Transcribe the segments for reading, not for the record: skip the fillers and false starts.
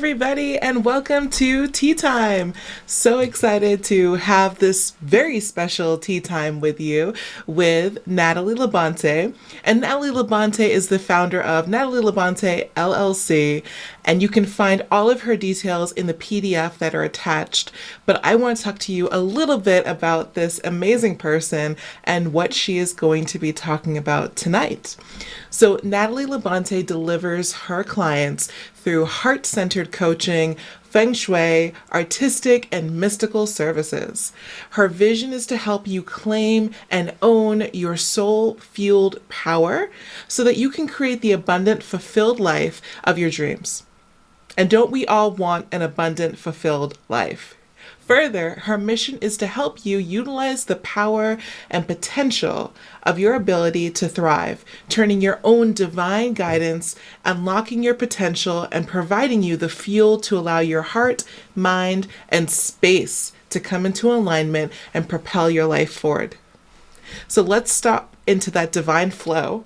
everybody, and welcome to Tea Time. So excited to have this very special tea time with you with Natalie LaBonte. And Natalie LaBonte is the founder of Natalie LaBonte LLC, and you can find all of her details in the PDF that are attached. But I want to talk to you a little bit about this amazing person and what she is going to be talking about tonight. So, Natalie LaBonte delivers her clients through heart centered coaching, feng shui, artistic, and mystical services. Her vision is to help you claim and own your soul fueled power so that you can create the abundant, fulfilled life of your dreams. And don't we all want an abundant, fulfilled life? Further, her mission is to help you utilize the power and potential of your ability to thrive, turning your own divine guidance, unlocking your potential, and providing you the fuel to allow your heart, mind, and space to come into alignment and propel your life forward. So let's stop into that divine flow.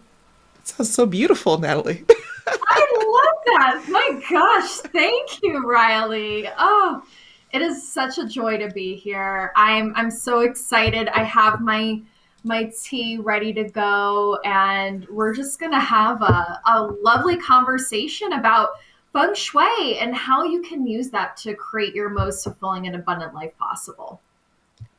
It sounds so beautiful, Natalie. I love that. My gosh, thank you, Riley. Oh, it is such a joy to be here. I'm so excited. I have my tea ready to go, and we're just gonna have a lovely conversation about feng shui and how you can use that to create your most fulfilling and abundant life possible.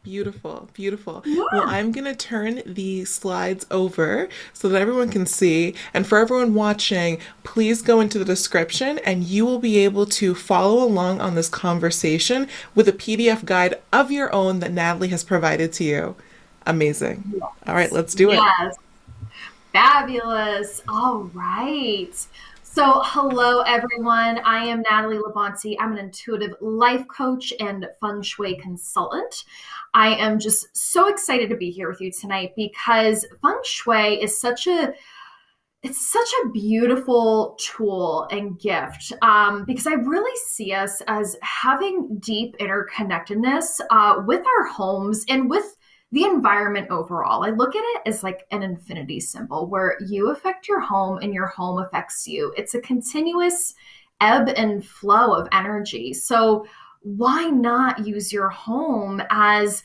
Beautiful, beautiful. Well, Yeah. I'm going to turn the slides over so that everyone can see. And for everyone watching, please go into the description and you will be able to follow along on this conversation with a PDF guide of your own that Natalie has provided to you. Amazing. All right, let's do it. Yes. Fabulous. All right. So, hello, everyone. I am Natalie LaBonte. I'm an intuitive life coach and feng shui consultant. I am just so excited to be here with you tonight because feng shui is such a beautiful tool and gift because I really see us as having deep interconnectedness with our homes and with the environment overall. I look at it as like an infinity symbol where you affect your home and your home affects you. It's a continuous ebb and flow of energy. So why not use your home as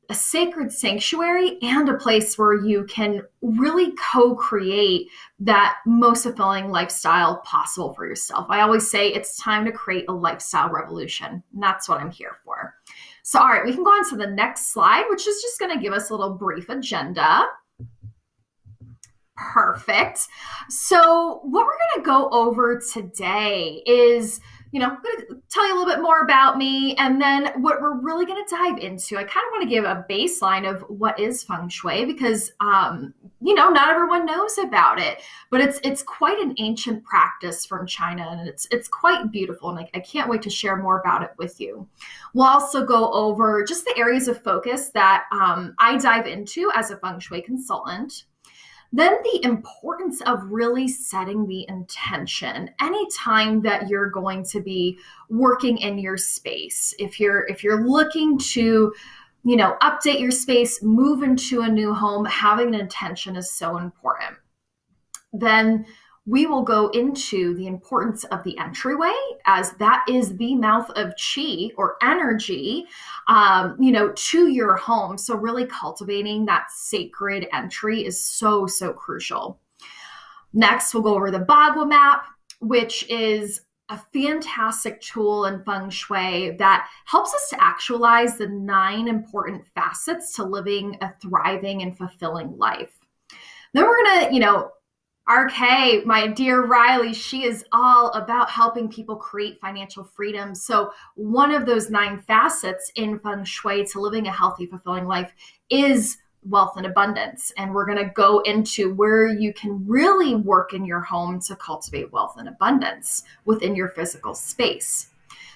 a sacred sanctuary and a place where you can really co-create that most fulfilling lifestyle possible for yourself? I always say it's time to create a lifestyle revolution, and that's what I'm here for. So, all right, we can go on to the next slide, which is just going to give us a little brief agenda. Perfect. So what we're going to go over today is, I'm going to tell you a little bit more about me. And then what we're really going to dive into, I kind of want to give a baseline of what is feng shui because, not everyone knows about it, but it's quite an ancient practice from China, and it's quite beautiful. And I can't wait to share more about it with you. We'll also go over just the areas of focus that I dive into as a feng shui consultant. Then the importance of really setting the intention anytime that you're going to be working in your space. If you're looking to, update your space, move into a new home, having an intention is so important. Then we will go into the importance of the entryway, as that is the mouth of chi or energy, to your home. So really cultivating that sacred entry is so, so crucial. Next, we'll go over the Bagua map, which is a fantastic tool in feng shui that helps us to actualize the 9 important facets to living a thriving and fulfilling life. Then we're going to, RK, my dear Riley, she is all about helping people create financial freedom. So one of those 9 facets in feng shui to living a healthy, fulfilling life is wealth and abundance. And we're going to go into where you can really work in your home to cultivate wealth and abundance within your physical space.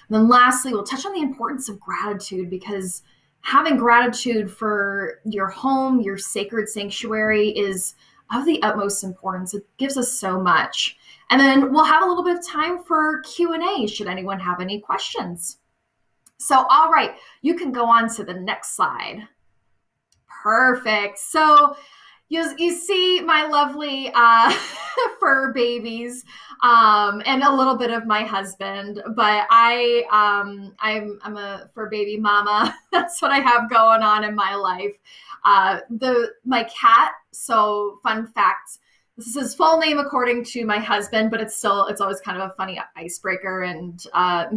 And then lastly, we'll touch on the importance of gratitude, because having gratitude for your home, your sacred sanctuary, is of the utmost importance. It gives us so much. And then we'll have a little bit of time for Q&A should anyone have any questions. So, all right, you can go on to the next slide. Perfect. So, you see my lovely fur babies, and a little bit of my husband, but I'm a fur baby mama. That's what I have going on in my life. The my cat. So fun fact. This is his full name according to my husband, but it's always kind of a funny icebreaker. And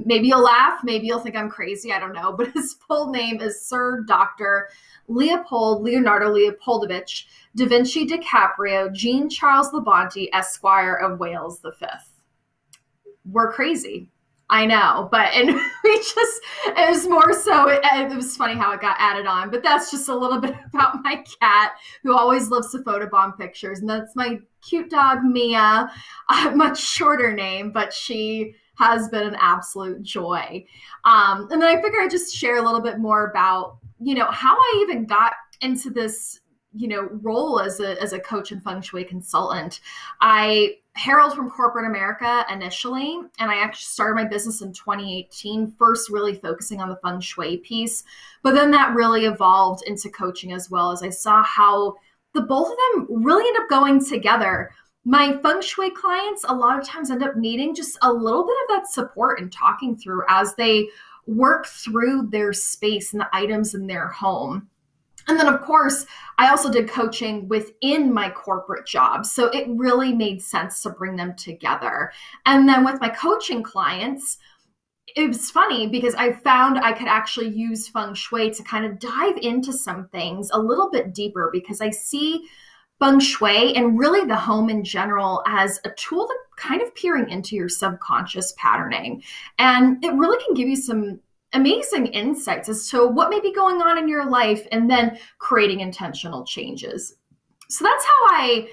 maybe you'll laugh, maybe you'll think I'm crazy. I don't know. But his full name is Sir Dr. Leonardo Leopoldovich Da Vinci DiCaprio Jean Charles LaBonte, Esquire of Wales the Fifth. We're crazy. I know, but and it was more so, it was funny how it got added on, but that's just a little bit about my cat who always loves to photobomb pictures. And that's my cute dog, Mia, a much shorter name, but she has been an absolute joy. And then I figured I'd just share a little bit more about, how I even got into this, role as a coach and feng shui consultant. I hailed from corporate America initially, and I actually started my business in 2018, first really focusing on the feng shui piece. But then that really evolved into coaching as well, as I saw how the both of them really end up going together. My feng shui clients a lot of times end up needing just a little bit of that support and talking through as they work through their space and the items in their home. And then, of course, I also did coaching within my corporate job. So it really made sense to bring them together. And then with my coaching clients, it was funny because I found I could actually use feng shui to kind of dive into some things a little bit deeper, because I see feng shui and really the home in general as a tool to kind of peering into your subconscious patterning. And it really can give you some amazing insights as to what may be going on in your life, and then creating intentional changes. So that's how I,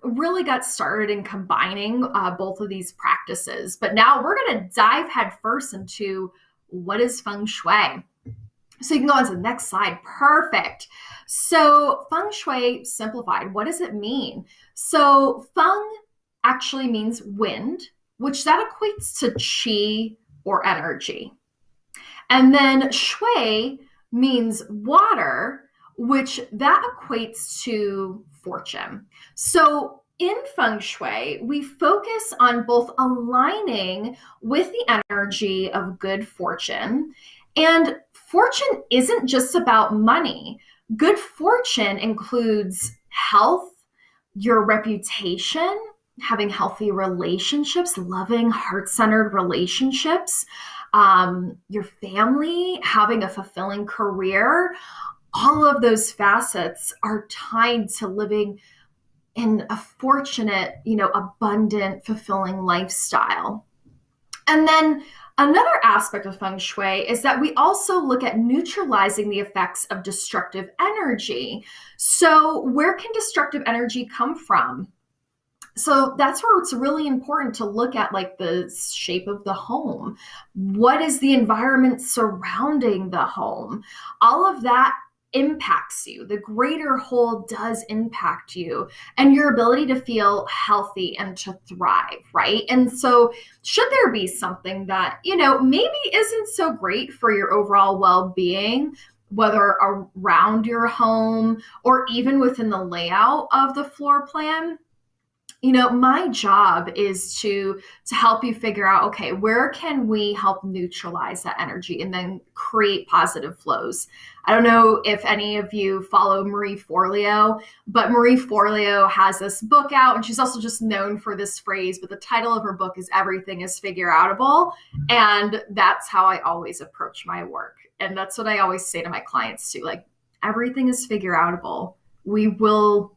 really got started in combining both of these practices. But now we're going to dive headfirst into what is feng shui. So you can go on to the next slide. Perfect. So feng shui simplified, what does it mean? So feng actually means wind, which that equates to qi or energy. And then shui means water, which that equates to fortune. So in feng shui, we focus on both aligning with the energy of good fortune. And fortune isn't just about money. Good fortune includes health, your reputation, having healthy relationships, loving, heart-centered relationships, your family, having a fulfilling career. All of those facets are tied to living in a fortunate, abundant, fulfilling lifestyle. And then another aspect of feng shui is that we also look at neutralizing the effects of destructive energy. So where can destructive energy come from? So that's where it's really important to look at like the shape of the home. What is the environment surrounding the home? All of that impacts you. The greater whole does impact you and your ability to feel healthy and to thrive, right? And so should there be something that, maybe isn't so great for your overall well-being, whether around your home or even within the layout of the floor plan, my job is to help you figure out, okay, where can we help neutralize that energy and then create positive flows? I don't know if any of you follow Marie Forleo, but Marie Forleo has this book out, and she's also just known for this phrase, but the title of her book is Everything is Figure Outable. And that's how I always approach my work. And that's what I always say to my clients too, like, everything is figure outable. We'll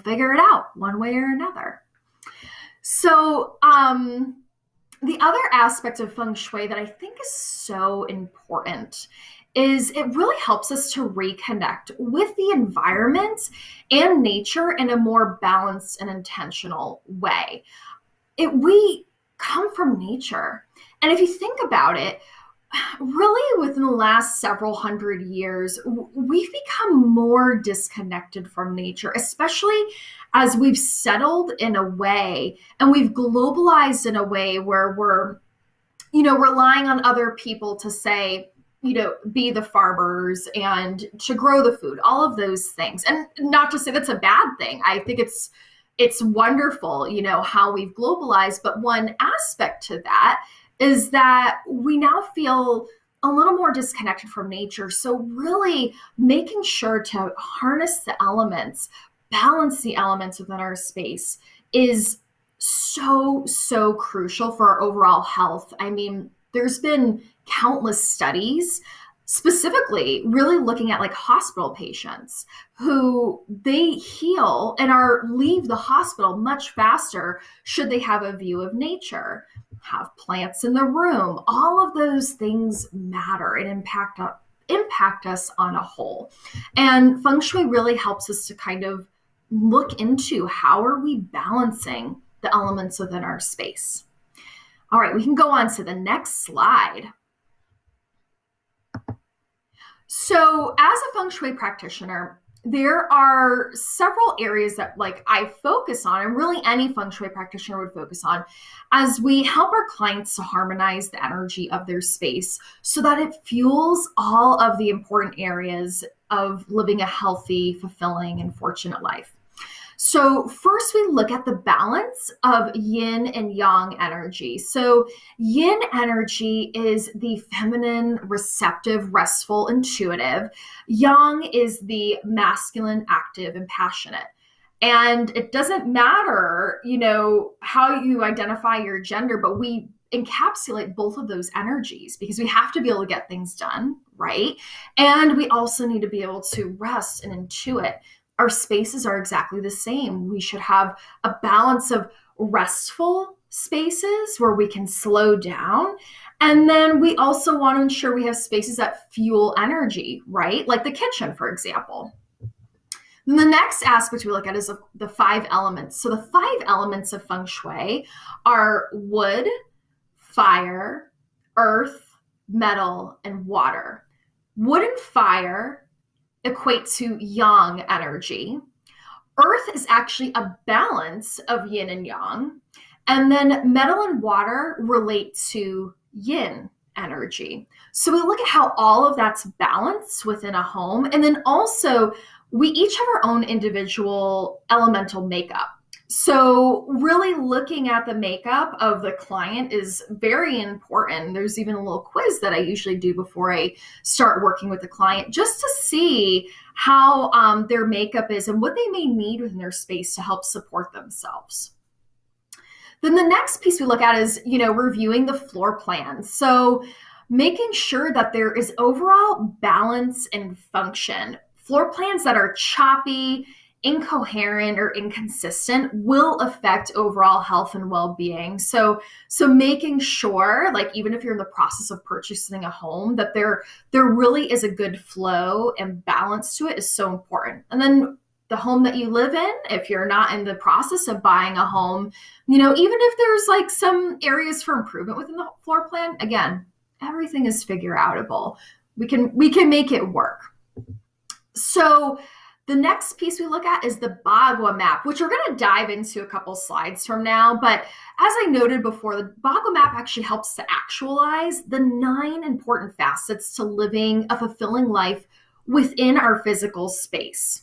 figure it out one way or another. So the other aspect of feng shui that I think is so important is it really helps us to reconnect with the environment and nature in a more balanced and intentional way. We come from nature. And if you think about it, really within the last several hundred years, we've become more disconnected from nature, especially as we've settled in a way and we've globalized in a way where we're, relying on other people to say, be the farmers and to grow the food, all of those things. And not to say that's a bad thing. I think it's wonderful, how we've globalized. But one aspect to that is that we now feel a little more disconnected from nature. So really making sure to harness the elements, balance the elements within our space is so, so crucial for our overall health. I mean, there's been countless studies specifically really looking at like hospital patients who they heal and are leave the hospital much faster should they have a view of nature, have plants in the room. All of those things matter and impact us on a whole. And feng shui really helps us to kind of look into how are we balancing the elements within our space. All right, we can go on to the next slide. So as a feng shui practitioner, there are several areas that like I focus on, and really any feng shui practitioner would focus on, as we help our clients to harmonize the energy of their space so that it fuels all of the important areas of living a healthy, fulfilling, and fortunate life. So first we look at the balance of yin and yang energy. So yin energy is the feminine, receptive, restful, intuitive. Yang is the masculine, active, and passionate. And it doesn't matter, how you identify your gender, but we encapsulate both of those energies because we have to be able to get things done, right? And we also need to be able to rest and intuit. Our spaces are exactly the same. We should have a balance of restful spaces where we can slow down. And then we also want to ensure we have spaces that fuel energy, right? Like the kitchen, for example. And the next aspect we look at is the 5 elements. So the 5 elements of feng shui are wood, fire, earth, metal, and water. Wood and fire equate to yang energy. Earth is actually a balance of yin and yang. And then metal and water relate to yin energy. So we look at how all of that's balanced within a home. And then also we each have our own individual elemental makeup. So really looking at the makeup of the client is very important. There's even a little quiz that I usually do before I start working with the client just to see how their makeup is and what they may need within their space to help support themselves. Then the next piece we look at is, reviewing the floor plan. So making sure that there is overall balance and function. Floor plans that are choppy, incoherent, or inconsistent will affect overall health and well-being. So making sure, like even if you're in the process of purchasing a home, that there really is a good flow and balance to it is so important. And then the home that you live in, if you're not in the process of buying a home, even if there's like some areas for improvement within the floor plan, again, everything is figure outable. We can make it work. So the next piece we look at is the Bagua map, which we're going to dive into a couple slides from now. But as I noted before, the Bagua map actually helps to actualize the 9 important facets to living a fulfilling life within our physical space.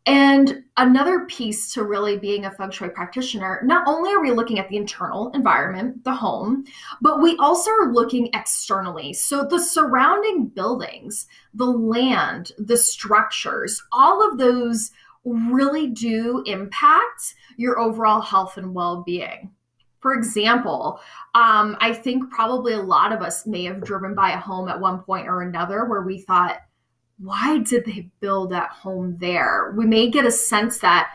And another piece to really being a feng shui practitioner, not only are we looking at the internal environment, the home, but we also are looking externally. So the surrounding buildings, the land, the structures, all of those really do impact your overall health and well-being. For example, I think probably a lot of us may have driven by a home at one point or another where we thought, why did they build that home there? We may get a sense that,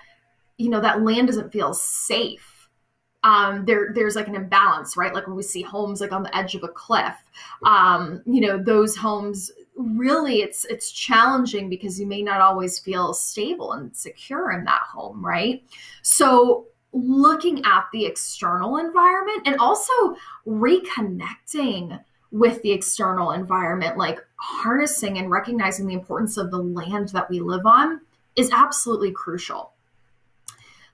that land doesn't feel safe. There's like an imbalance, right? Like when we see homes like on the edge of a cliff, those homes really it's challenging because you may not always feel stable and secure in that home, right? So looking at the external environment and also reconnecting with the external environment, like harnessing and recognizing the importance of the land that we live on is absolutely crucial.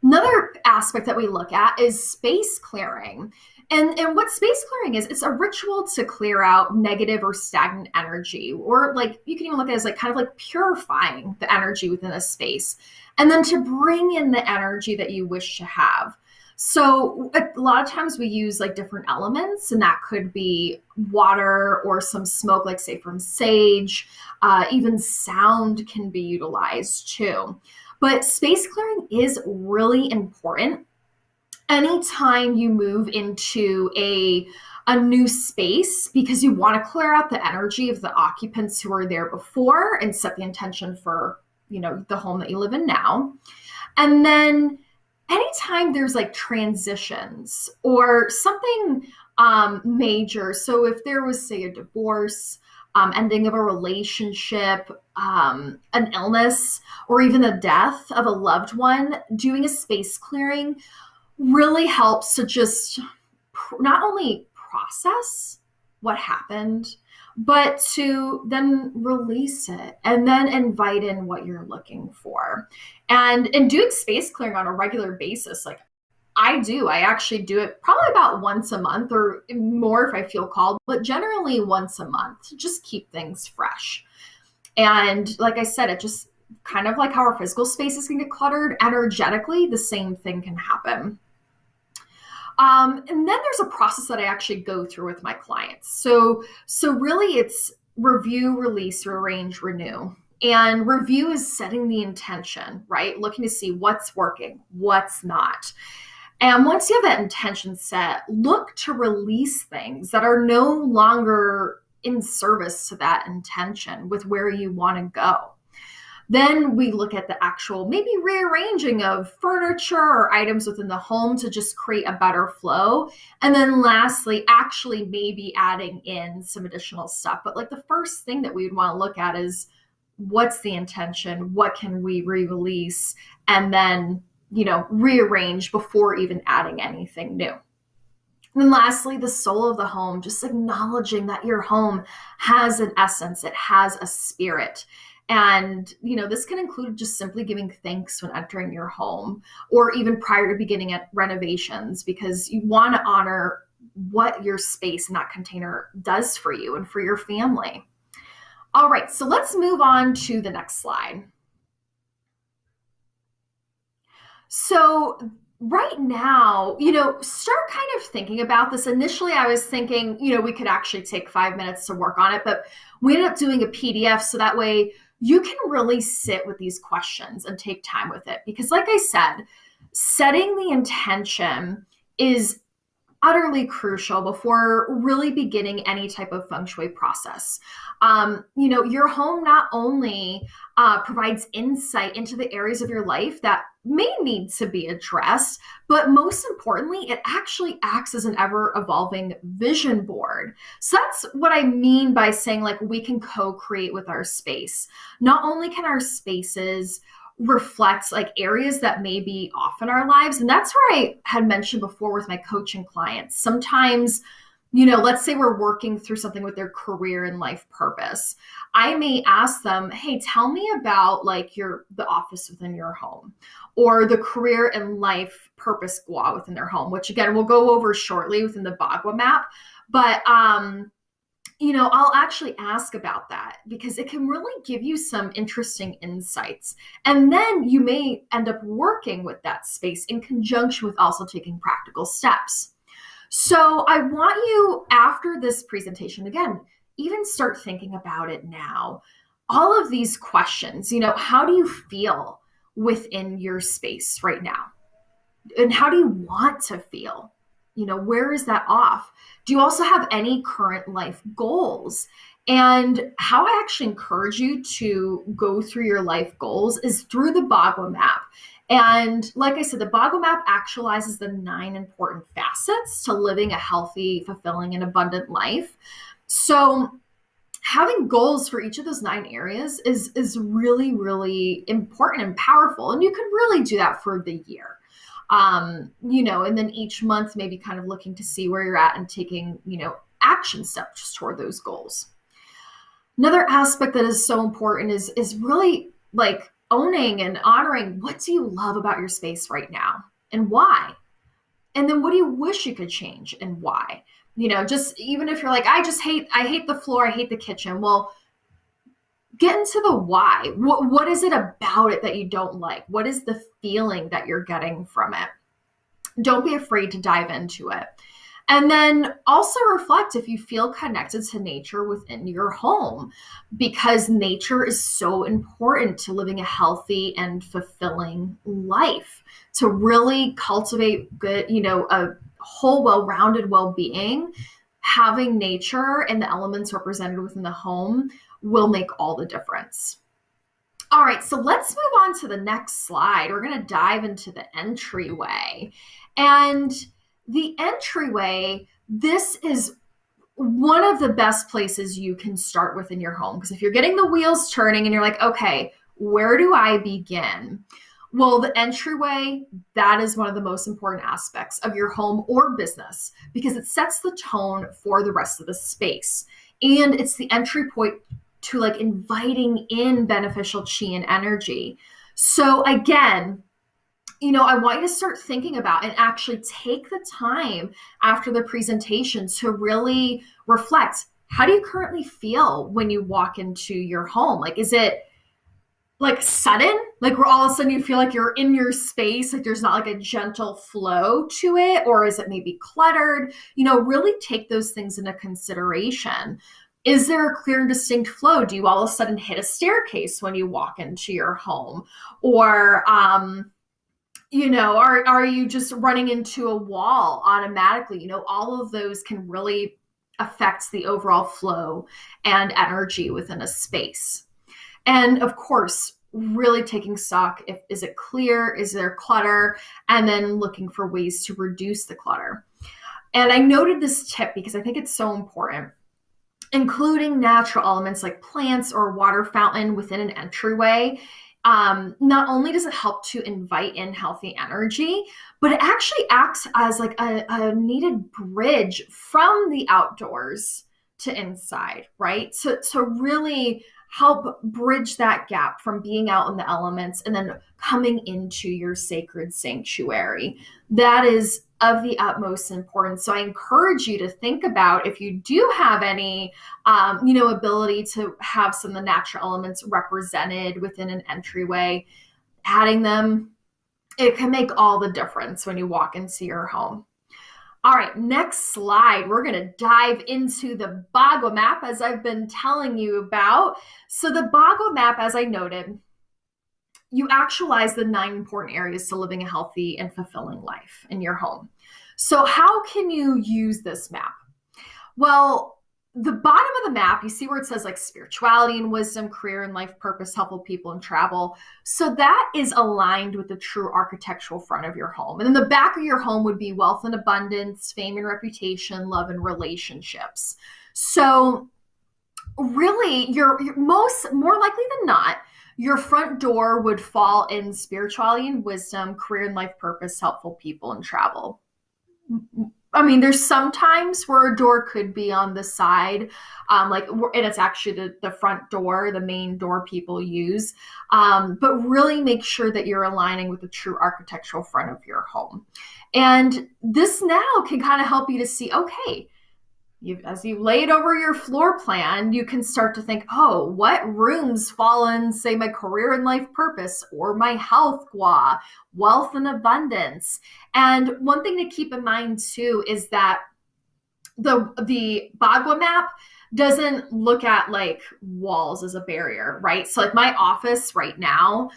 Another aspect that we look at is space clearing. And what space clearing is, it's a ritual to clear out negative or stagnant energy, or like you can even look at it as like kind of like purifying the energy within a space, and then to bring in the energy that you wish to have. So a lot of times we use like different elements, and that could be water or some smoke, like say from sage. Even sound can be utilized too. But space clearing is really important anytime you move into a new space, because you want to clear out the energy of the occupants who were there before and set the intention for, the home that you live in now. And then anytime there's like transitions or something major, so if there was, say, a divorce, ending of a relationship, an illness, or even the death of a loved one, doing a space clearing really helps to just not only process what happened, but to then release it and then invite in what you're looking for. And in doing space clearing on a regular basis, like I actually do it probably about once a month or more if I feel called, but generally once a month to just keep things fresh. And like I said, it just kind of like how our physical spaces can get cluttered, energetically, the same thing can happen. And then there's a process that I actually go through with my clients. So really it's review, release, rearrange, renew. And review is setting the intention, right? Looking to see what's working, what's not. And once you have that intention set, look to release things that are no longer in service to that intention with where you want to go. Then we look at the actual maybe rearranging of furniture or items within the home to just create a better flow. And then lastly, actually maybe adding in some additional stuff. But like the first thing that we would want to look at is what's the intention? What can we re-release? And then, rearrange before even adding anything new. And then lastly, the soul of the home, just acknowledging that your home has an essence, it has a spirit. And, this can include just simply giving thanks when entering your home or even prior to beginning at renovations, because you want to honor what your space in that container does for you and for your family. All right, so let's move on to the next slide. So right now, start kind of thinking about this. Initially, I was thinking, we could actually take 5 minutes to work on it, but we ended up doing a PDF so that way you can really sit with these questions and take time with it. Because like I said, setting the intention is utterly crucial before really beginning any type of feng shui process. Your home not only provides insight into the areas of your life that may need to be addressed, but most importantly, it actually acts as an ever-evolving vision board. So that's what I mean by saying like we can co-create with our space. Not only can our spaces reflect like areas that may be off in our lives. And that's where I had mentioned before with my coaching clients. Sometimes, let's say we're working through something with their career and life purpose. I may ask them, hey, tell me about like the office within your home or the career and life purpose gua within their home, which again, we'll go over shortly within the Bagua map. But, I'll actually ask about that because it can really give you some interesting insights. And then you may end up working with that space in conjunction with also taking practical steps. So I want you, after this presentation, again, even start thinking about it now. All of these questions, how do you feel within your space right now? And how do you want to feel? Where is that off? Do you also have any current life goals? And how I actually encourage you to go through your life goals is through the Bagua map. And like I said, the Bagua map actualizes the 9 important facets to living a healthy, fulfilling, and abundant life. So having goals for each of those 9 areas is really, really important and powerful. And you can really do that for the year. And then each month, maybe kind of looking to see where you're at and taking, action steps toward those goals. Another aspect that is so important is really like owning and honoring what do you love about your space right now? and why? And then what do you wish you could change and why? Just even if you're like, I hate the floor, I hate the kitchen. Well, get into the why. What is it about it that you don't like? What is the feeling that you're getting from it? Don't be afraid to dive into it. And then also reflect if you feel connected to nature within your home, because nature is so important to living a healthy and fulfilling life. To really cultivate good, a whole well-rounded well-being, having nature and the elements represented within the home will make all the difference. All right, so let's move on to the next slide. We're going to dive into the entryway. And the entryway, this is one of the best places you can start within your home. Because if you're getting the wheels turning and you're like, okay, where do I begin? Well, the entryway, that is one of the most important aspects of your home or business, because it sets the tone for the rest of the space. And it's the entry point to like inviting in beneficial chi and energy. So again, I want you to start thinking about and actually take the time after the presentation to really reflect. How do you currently feel when you walk into your home? Like, is it like sudden, like where all of a sudden you feel like you're in your space, like there's not like a gentle flow to it? Or is it maybe cluttered? Really take those things into consideration. Is there a clear and distinct flow? Do you all of a sudden hit a staircase when you walk into your home? Or, are you just running into a wall automatically? All of those can really affect the overall flow and energy within a space. And of course, really taking stock, is it clear? Is there clutter? And then looking for ways to reduce the clutter. And I noted this tip because I think it's so important. Including natural elements like plants or water fountain within an entryway, not only does it help to invite in healthy energy, but it actually acts as like a needed bridge from the outdoors to inside, right? To really help bridge that gap from being out in the elements and then coming into your sacred sanctuary. That is of the utmost importance. So I encourage you to think about, if you do have any, ability to have some of the natural elements represented within an entryway, adding them, it can make all the difference when you walk into your home. All right, next slide. We're going to dive into the Bagua map, as I've been telling you about. So the Bagua map, as I noted, you actualize the 9 important areas to living a healthy and fulfilling life in your home. So how can you use this map? Well, the bottom of the map, you see where it says like spirituality and wisdom, career and life purpose, helpful people and travel. So that is aligned with the true architectural front of your home. And then the back of your home would be wealth and abundance, fame and reputation, love and relationships. So really, you're more likely than not, your front door would fall in spirituality and wisdom, career and life purpose, helpful people and travel. I mean, there's sometimes where a door could be on the side, and it's actually the front door, the main door people use. But really make sure that you're aligning with the true architectural front of your home. And this now can kind of help you to see, okay, as you lay it over your floor plan, you can start to think, oh, what rooms fall in, say, my career and life purpose or my health gua, wealth and abundance. And one thing to keep in mind too is that the Bagua map doesn't look at like walls as a barrier, right? So like my office right now,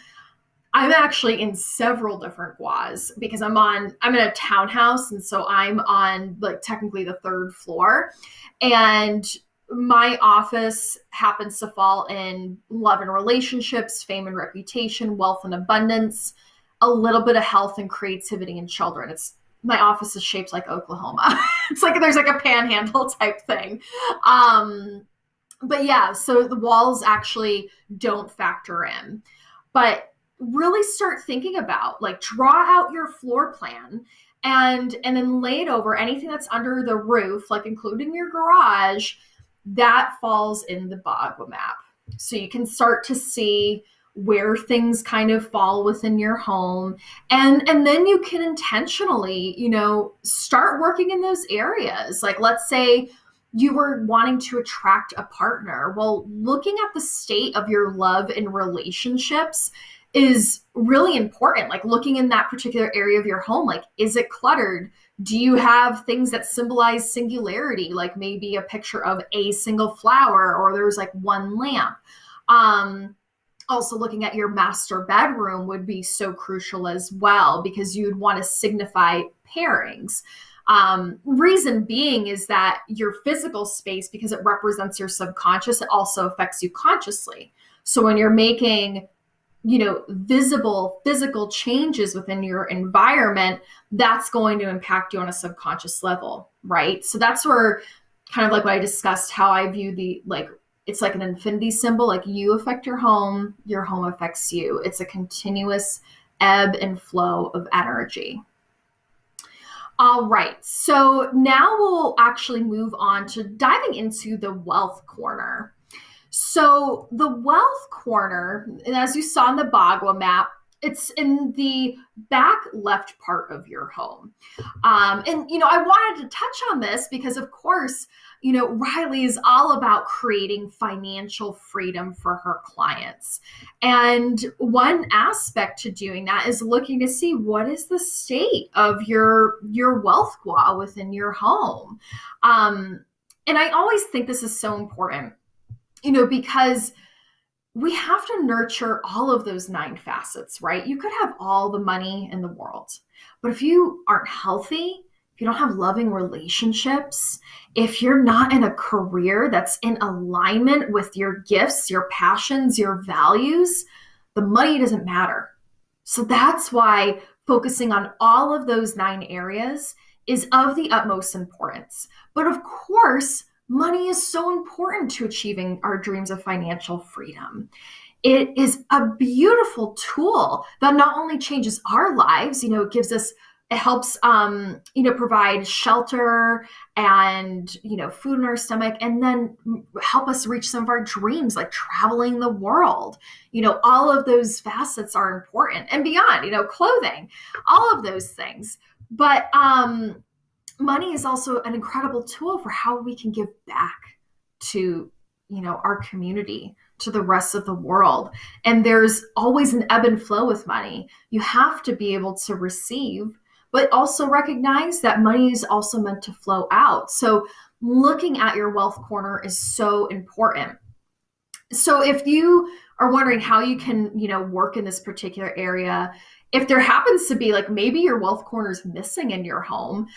I'm actually in several different guas because I'm in a townhouse. And so I'm on like technically the 3rd floor, and my office happens to fall in love and relationships, fame and reputation, wealth and abundance, a little bit of health and creativity and children. My office is shaped like Oklahoma. It's like there's like a panhandle type thing. But yeah, so the walls actually don't factor in. But really start thinking about, like, draw out your floor plan and then lay it over anything that's under the roof, like including your garage, that falls in the Bagua map. So you can start to see where things kind of fall within your home. And then you can intentionally, start working in those areas. Like, let's say you were wanting to attract a partner. Well, looking at the state of your love and relationships is really important. Like, looking in that particular area of your home, like, is it cluttered? Do you have things that symbolize singularity, like maybe a picture of a single flower, or there's like one lamp? Also, looking at your master bedroom would be so crucial as well, because you'd want to signify pairings. Reason being is that your physical space, because it represents your subconscious, it also affects you consciously. So when you're making visible physical changes within your environment, that's going to impact you on a subconscious level, right? So that's where, kind of like what I discussed, how I view it's like an infinity symbol. Like, you affect your home affects you. It's a continuous ebb and flow of energy. All right, so now we'll actually move on to diving into the wealth corner. So the wealth corner, and as you saw in the Bagua map, it's in the back left part of your home. I wanted to touch on this because, of course, Riley is all about creating financial freedom for her clients. And one aspect to doing that is looking to see what is the state of your wealth gua within your home. And I always think this is so important, because we have to nurture all of those 9 facets, right? You could have all the money in the world, but if you aren't healthy, if you don't have loving relationships, if you're not in a career that's in alignment with your gifts, your passions, your values, the money doesn't matter. So that's why focusing on all of those 9 areas is of the utmost importance. But of course, money is so important to achieving our dreams of financial freedom. It is a beautiful tool that not only changes our lives, it helps, provide shelter and, food in our stomach, and then help us reach some of our dreams, like traveling the world. All of those facets are important, and beyond, clothing, all of those things. But, money is also an incredible tool for how we can give back to, our community, to the rest of the world. And there's always an ebb and flow with money. You have to be able to receive, but also recognize that money is also meant to flow out. So looking at your wealth corner is so important. So if you are wondering how you can, work in this particular area, if there happens to be, like, maybe your wealth corner is missing in your home,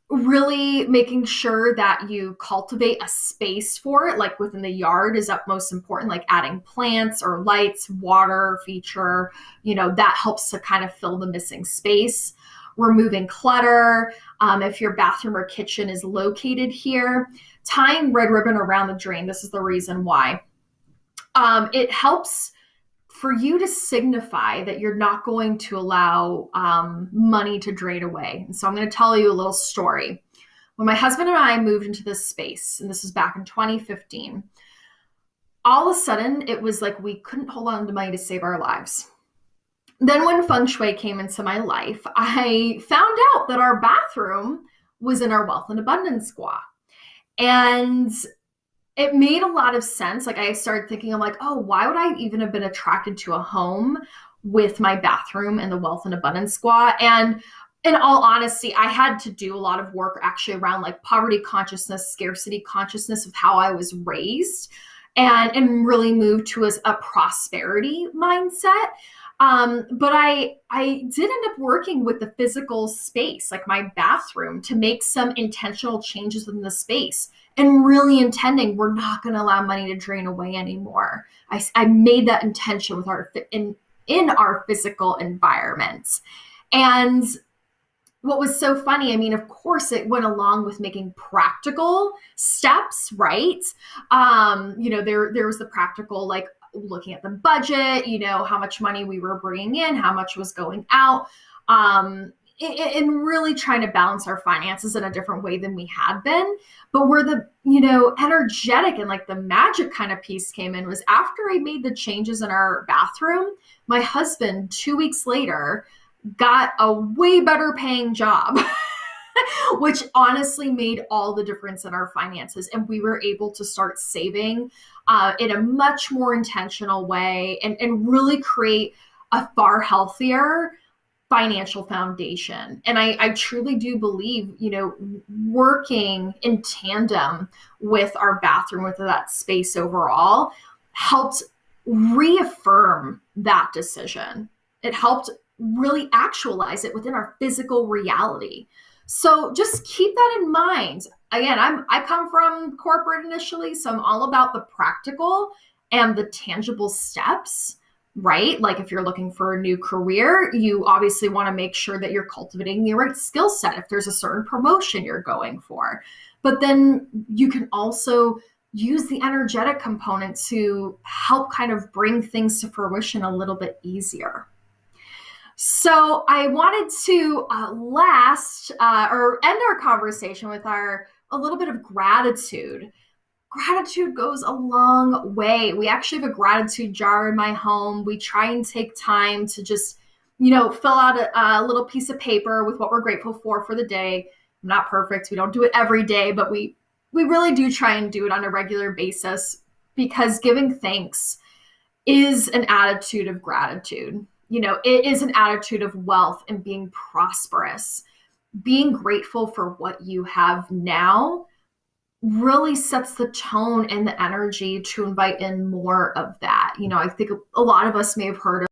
really making sure that you cultivate a space for it, like within the yard, is utmost important, like adding plants or lights, water feature, that helps to kind of fill the missing space. Removing clutter. If your bathroom or kitchen is located here, tying red ribbon around the drain. This is the reason why. It helps for you to signify that you're not going to allow money to drain away. And so I'm going to tell you a little story. When my husband and I moved into this space, and this was back in 2015, all of a sudden it was like we couldn't hold on to money to save our lives. Then when feng shui came into my life, I found out that our bathroom was in our wealth and abundance gua. And it made a lot of sense. Like, I started thinking, I'm like, oh, why would I even have been attracted to a home with my bathroom and the wealth and abundance gua? And in all honesty, I had to do a lot of work actually around like poverty consciousness, scarcity consciousness of how I was raised, and really move to a prosperity mindset. But I did end up working with the physical space, like my bathroom, to make some intentional changes within the space, and really intending we're not going to allow money to drain away anymore. I made that intention with in our physical environments. And what was so funny, I mean, of course, it went along with making practical steps, right? There was the practical, like, looking at the budget, how much money we were bringing in, how much was going out. in really trying to balance our finances in a different way than we had been. But where the, energetic and like the magic kind of piece came in was after I made the changes in our bathroom, my husband 2 weeks later got a way better paying job. Which honestly made all the difference in our finances. And we were able to start saving in a much more intentional way, and really create a far healthier financial foundation. And I truly do believe, working in tandem with our bathroom, with that space overall, helped reaffirm that decision. It helped really actualize it within our physical reality. So just keep that in mind. Again, I come from corporate initially, so I'm all about the practical and the tangible steps, right? Like if you're looking for a new career, you obviously want to make sure that you're cultivating the right skill set if there's a certain promotion you're going for. But then you can also use the energetic component to help kind of bring things to fruition a little bit easier. So I wanted to or end our conversation with a little bit of gratitude. Gratitude goes a long way. We actually have a gratitude jar in my home. We try and take time to just, fill out a little piece of paper with what we're grateful for the day. I'm not perfect. We don't do it every day, but we really do try and do it on a regular basis, because giving thanks is an attitude of gratitude. It is an attitude of wealth and being prosperous. Being grateful for what you have now really sets the tone and the energy to invite in more of that. I think a lot of us may have heard of.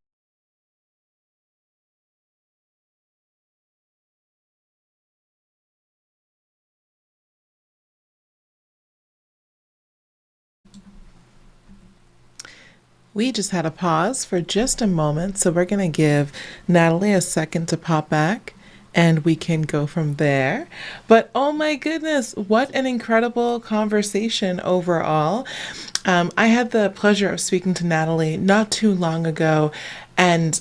We just had a pause for just a moment, so we're going to give Natalie a second to pop back and we can go from there. But oh my goodness, what an incredible conversation overall. I had the pleasure of speaking to Natalie not too long ago, and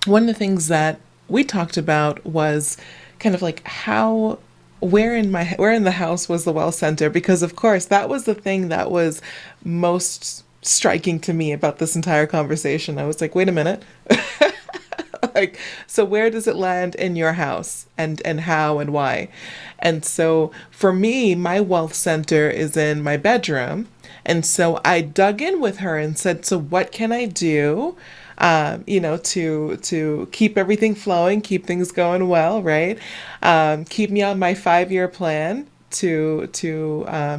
one of the things that we talked about was kind of like how where in the house was the well center, because of course that was the thing that was most striking to me about this entire conversation. I was like, wait a minute. Like, so where does it land in your house, and how and why? And so for me, my wealth center is in my bedroom. And so I dug in with her and said, so what can I do, to keep everything flowing, keep things going well, right? Keep me on my 5-year plan to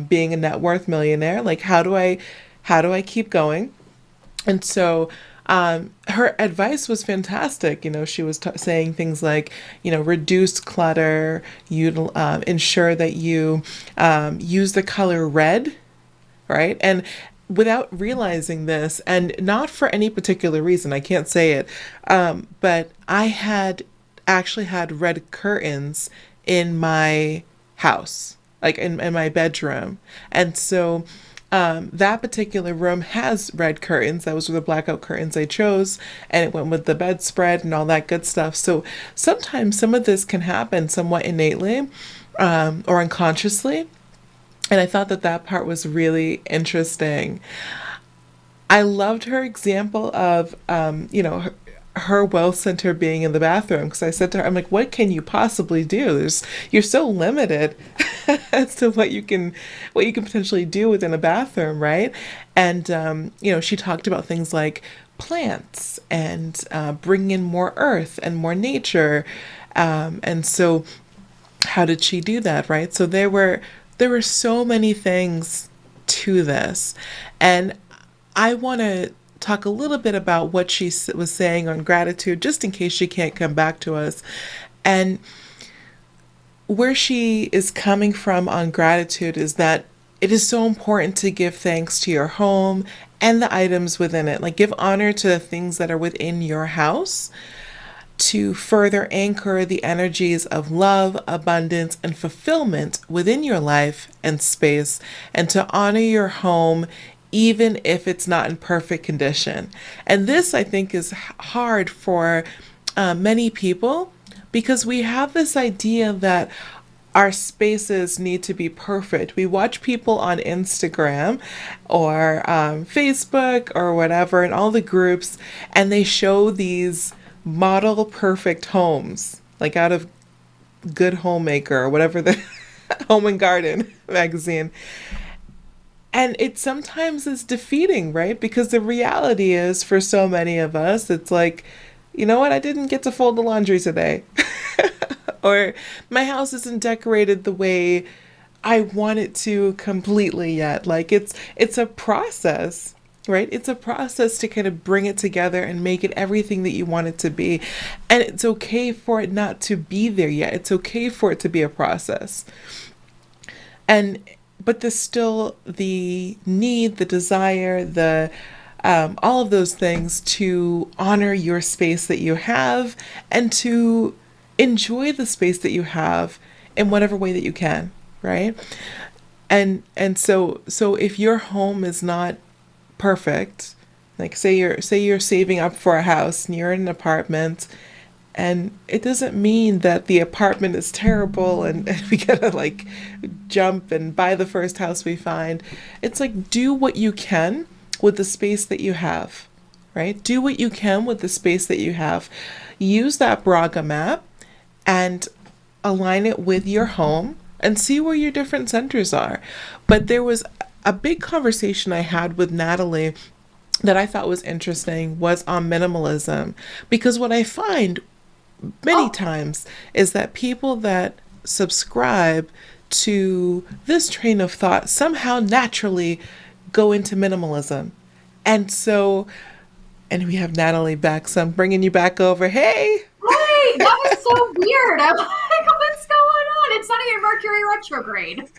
being a net worth millionaire. Like, how do I keep going? And so her advice was fantastic. She was saying things like, reduce clutter, ensure that you use the color red, right? And without realizing this, and not for any particular reason, I can't say it, but I had actually had red curtains in my house, like in my bedroom. And so that particular room has red curtains. Those were the blackout curtains I chose, and it went with the bedspread and all that good stuff. So sometimes some of this can happen somewhat innately, or unconsciously. And I thought that part was really interesting. I loved her example of, her wealth center being in the bathroom, because I said to her, I'm like, what can you possibly do? You're so limited as to what you can potentially do within a bathroom, right? And she talked about things like plants and bringing in more earth and more nature, and so how did she do that, right? So there were so many things to this, and I want to talk a little bit about what she was saying on gratitude, just in case she can't come back to us, and where she is coming from on gratitude is that it is so important to give thanks to your home and the items within it. Like, give honor to the things that are within your house, to further anchor the energies of love, abundance, and fulfillment within your life and space, and to honor your home even if it's not in perfect condition. And this, I think, is hard for many people, because we have this idea that our spaces need to be perfect. We watch people on Instagram or Facebook or whatever in all the groups, and they show these model perfect homes, like out of Good Homemaker or whatever the Home and Garden magazine. And it sometimes is defeating, right? Because the reality is, for so many of us, it's like, you know what? I didn't get to fold the laundry today. Or my house isn't decorated the way I want it to completely yet. Like it's a process, right? It's a process to kind of bring it together and make it everything that you want it to be. And it's okay for it not to be there yet. It's okay for it to be a process. And but there's still the need, the desire, the all of those things to honor your space that you have and to enjoy the space that you have in whatever way that you can, right? And so if your home is not perfect, like say you're saving up for a house and you're in an apartment, and it doesn't mean that the apartment is terrible and we gotta like jump and buy the first house we find. It's like do what you can with the space that you have, right? Do what you can with the space that you have. Use that Braga map and align it with your home and see where your different centers are. But there was a big conversation I had with Natalie that I thought was interesting was on minimalism, because what I find many Oh, times is that people that subscribe to this train of thought somehow naturally go into minimalism. And so, and we have Natalie back, so I'm bringing you back over. Hey! wait, that was so weird. I'm like, what's going on? It's not even Mercury retrograde.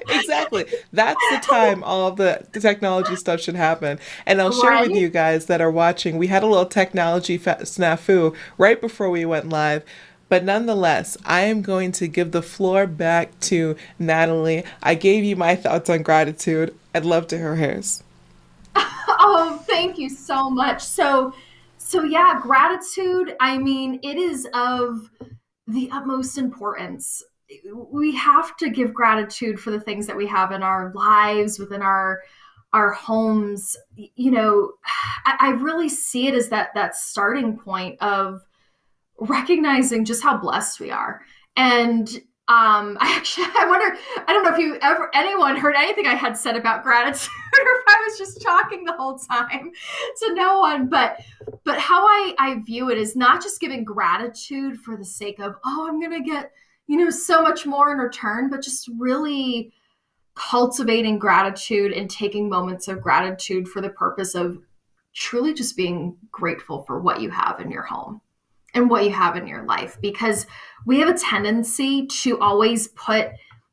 Exactly. That's the time all the technology stuff should happen. And I'll share with Right? you guys that are watching, we had a little technology snafu right before we went live. But nonetheless, I am going to give the floor back to Natalie. I gave you my thoughts on gratitude. I'd love to hear hers. Oh, thank you so much. So yeah, gratitude, I mean, it is of the utmost importance. We have to give gratitude for the things that we have in our lives, within our homes. You know, I really see it as that starting point of recognizing just how blessed we are. And I wonder, I don't know if you ever anyone heard anything I had said about gratitude or if I was just talking the whole time to no one. But how I view it is not just giving gratitude for the sake of, oh, I'm gonna get, so much more in return, but just really cultivating gratitude and taking moments of gratitude for the purpose of truly just being grateful for what you have in your home and what you have in your life, because we have a tendency to always put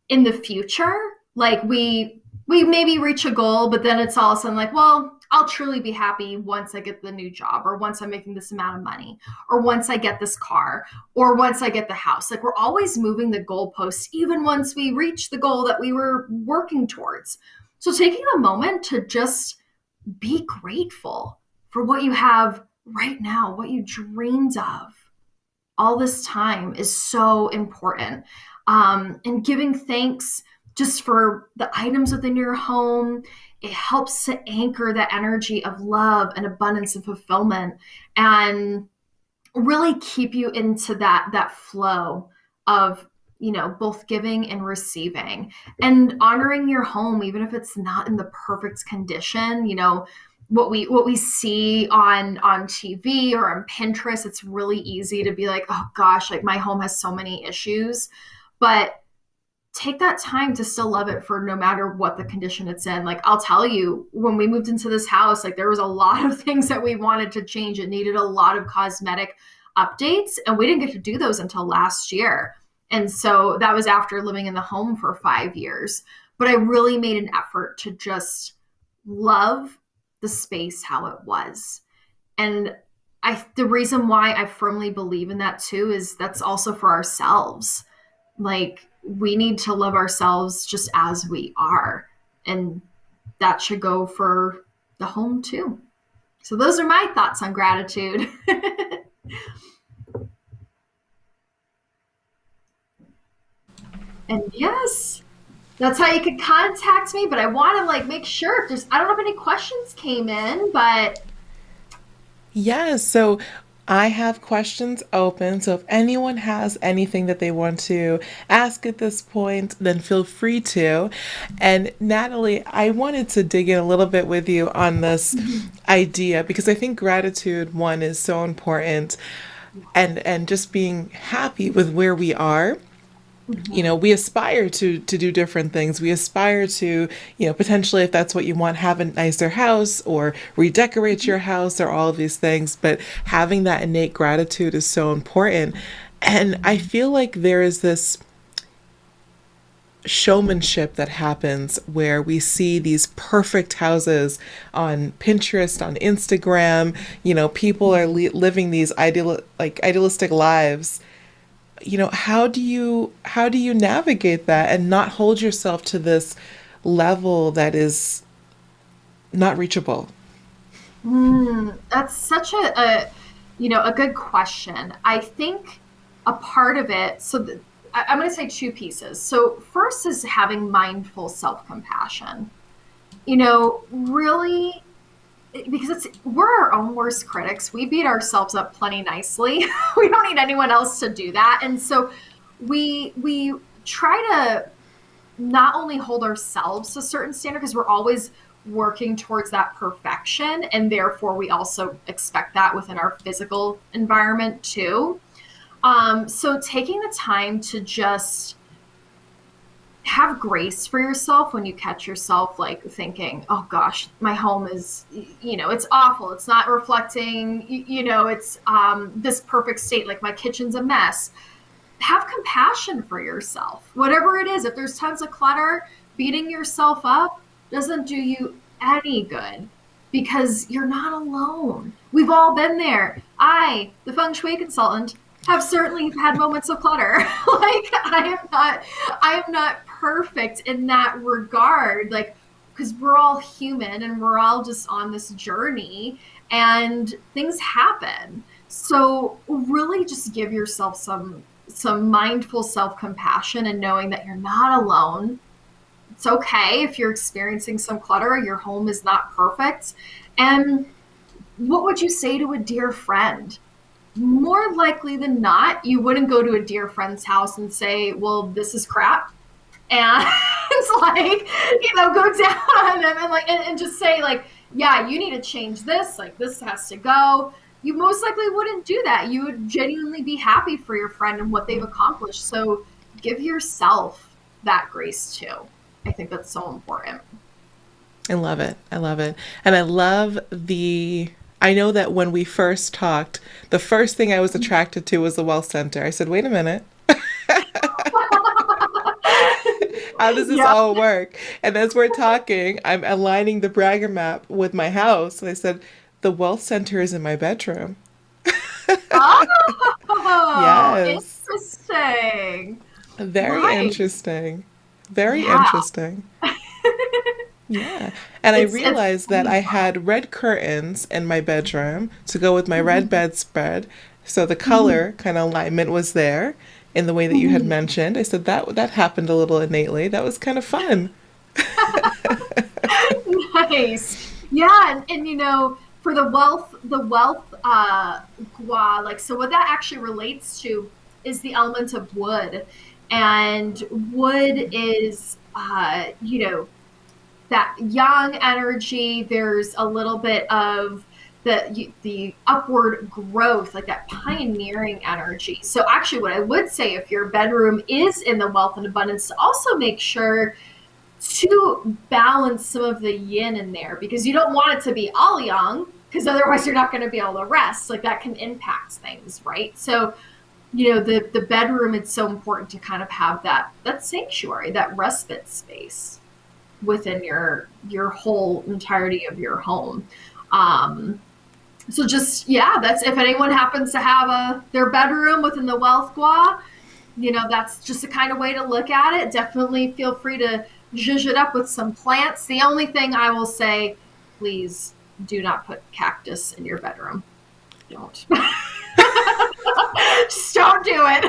in the future, like we maybe reach a goal, but then it's all of a sudden like, well, I'll truly be happy once I get the new job, or once I'm making this amount of money, or once I get this car, or once I get the house. Like we're always moving the goalposts even once we reach the goal that we were working towards. So taking a moment to just be grateful for what you have right now, what you dreamed of all this time is so important. And giving thanks just for the items within your home, it helps to anchor the energy of love and abundance and fulfillment, and really keep you into that flow of both giving and receiving, and honoring your home even if it's not in the perfect condition. What we see on TV or on Pinterest, it's really easy to be like, oh gosh, like my home has so many issues. But take that time to still love it for no matter what the condition it's in. Like I'll tell you, when we moved into this house, like there was a lot of things that we wanted to change. It needed a lot of cosmetic updates, and we didn't get to do those until last year. And so that was after living in the home for 5 years. But I really made an effort to just love the space how it was. And the reason why I firmly believe in that too is that's also for ourselves. Like we need to love ourselves just as we are. And that should go for the home too. So those are my thoughts on gratitude. And yes, that's how you could contact me. But I want to like make sure if there's, I don't know if any questions came in, but Yeah, so I have questions open. So if anyone has anything that they want to ask at this point, then feel free to. And Natalie, I wanted to dig in a little bit with you on this Mhm. idea because I think gratitude, one, is so important, and just being happy with where we are. You know, Mhm. we aspire to do different things. We aspire to, you know, potentially, if that's what you want, have a nicer house or redecorate your house or all of these things. But having that innate gratitude is so important. And I Mhm. feel like there is this showmanship that happens where we see these perfect houses on Pinterest, on Instagram. You know, people are Mhm. living these idealistic lives. You know, how do you navigate that and not hold yourself to this level that is not reachable? That's such a good question. I think a part of it, I'm going to say two pieces. So first is having mindful self-compassion. Really, because we're our own worst critics. We beat ourselves up plenty nicely. We don't need anyone else to do that. And so we try to not only hold ourselves to a certain standard because we're always working towards that perfection, and therefore we also expect that within our physical environment too. So taking the time to just have grace for yourself when you catch yourself like thinking, oh gosh, my home is, it's awful, it's not reflecting, it's this perfect state, like my kitchen's a mess. Have compassion for yourself, whatever it is. If there's tons of clutter, beating yourself up doesn't do you any good because you're not alone. We've all been there. The feng shui consultant, have certainly had moments of clutter. Like I am not perfect in that regard. Like, because we're all human and we're all just on this journey and things happen. So really just give yourself some mindful self-compassion and knowing that you're not alone. It's okay if you're experiencing some clutter, your home is not perfect. And what would you say to a dear friend? More likely than not, you wouldn't go to a dear friend's house and say, well, this is crap. And it's like, go down on them and and just say like, yeah, you need to change this. Like this has to go. You most likely wouldn't do that. You would genuinely be happy for your friend and what they've accomplished. So give yourself that grace too. I think that's so important. I love it. I love it. And I love the I know that when we first talked, the first thing I was attracted to was the wealth center. I said, "Wait a minute. How does this Yeah. all work?" And as we're talking, I'm aligning the Bragger map with my house. And I said, "The wealth center is in my bedroom." Oh, Yes. interesting. Very Right. interesting. Very Yeah. interesting. Yeah. And I It's realized that I had red curtains in my bedroom to go with my red Mhm. bedspread. So the Mhm. color kind of alignment was there in the way that you had Mhm. mentioned. I said that happened a little innately. That was kind of fun. Nice. Yeah, and for the wealth gua, like so what that actually relates to is the element of wood. And wood is that young energy. There's a little bit of the upward growth, like that pioneering energy. So actually what I would say, if your bedroom is in the wealth and abundance, to also make sure to balance some of the yin in there, because you don't want it to be all yang, because otherwise you're not going to be able to rest. Like that can impact things, right? So the bedroom, it's so important to kind of have that sanctuary, that respite space within your whole entirety of your home. um so just, yeah, that's, if anyone happens to have their bedroom within the wealth gua, that's just a kind of way to look at it. Definitely feel free to zhuzh it up with some plants. The only thing I will say, please do not put cactus in your bedroom. Don't. Just don't do it.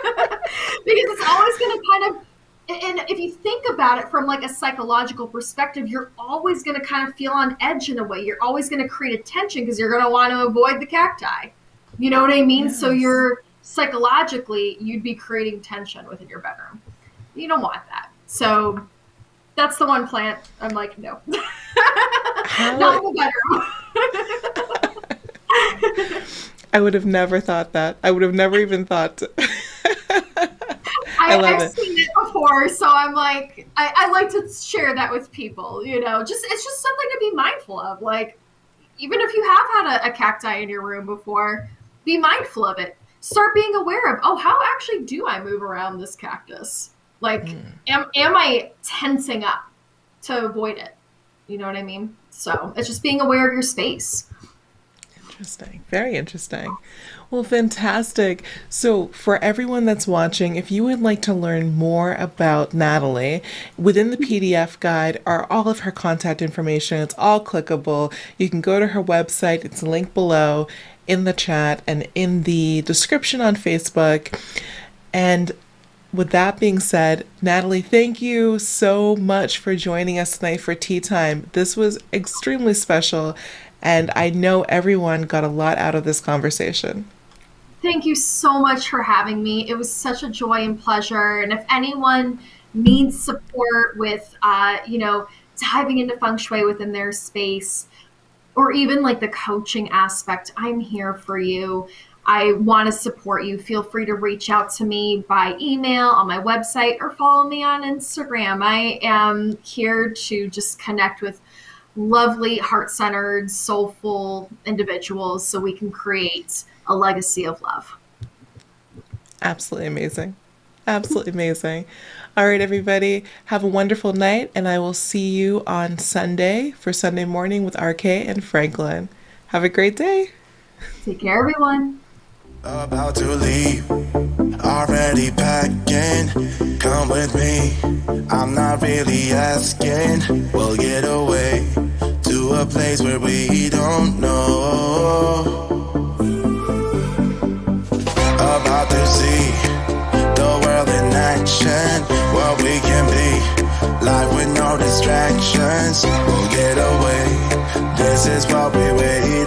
Because it's always going to kind of, and if you think about it from like a psychological perspective, you're always going to kind of feel on edge in a way. You're always going to create a tension because you're going to want to avoid the cacti. You know what I mean? So Yes. you're psychologically, you'd be creating tension within your bedroom. You don't want that. So that's the one plant I'm like, no. How Not in the bedroom. I would have never thought that. I would have never even thought. I love I've it. seen it before, so I'm like, I like to share that with people. Just it's just something to be mindful of. Like, even if you have had a cacti in your room before, be mindful of it. Start being aware of, oh, how actually do I move around this cactus? Like, am I tensing up to avoid it? You know what I mean? So it's just being aware of your space. Interesting. Very interesting. Well, fantastic. So, for everyone that's watching, if you would like to learn more about Natalie, within the PDF guide are all of her contact information. It's all clickable. You can go to her website, it's linked below in the chat and in the description on Facebook. And with that being said, Natalie, thank you so much for joining us tonight for tea time. This was extremely special, and I know everyone got a lot out of this conversation. Thank you so much for having me. It was such a joy and pleasure. And if anyone needs support with, diving into feng shui within their space, or even like the coaching aspect, I'm here for you. I want to support you. Feel free to reach out to me by email on my website or follow me on Instagram. I am here to just connect with lovely, heart centered, soulful individuals so we can create a legacy of love. Absolutely amazing. Absolutely amazing. All right, everybody, have a wonderful night, and I will see you on Sunday for Sunday morning with RK and Franklin. Have a great day. Take care, everyone. About to leave, already packing. Come with me, I'm not really asking. We'll get away to a place where we don't know. About to see the world in action, what we can be, life with no distractions. We'll get away, this is what we wait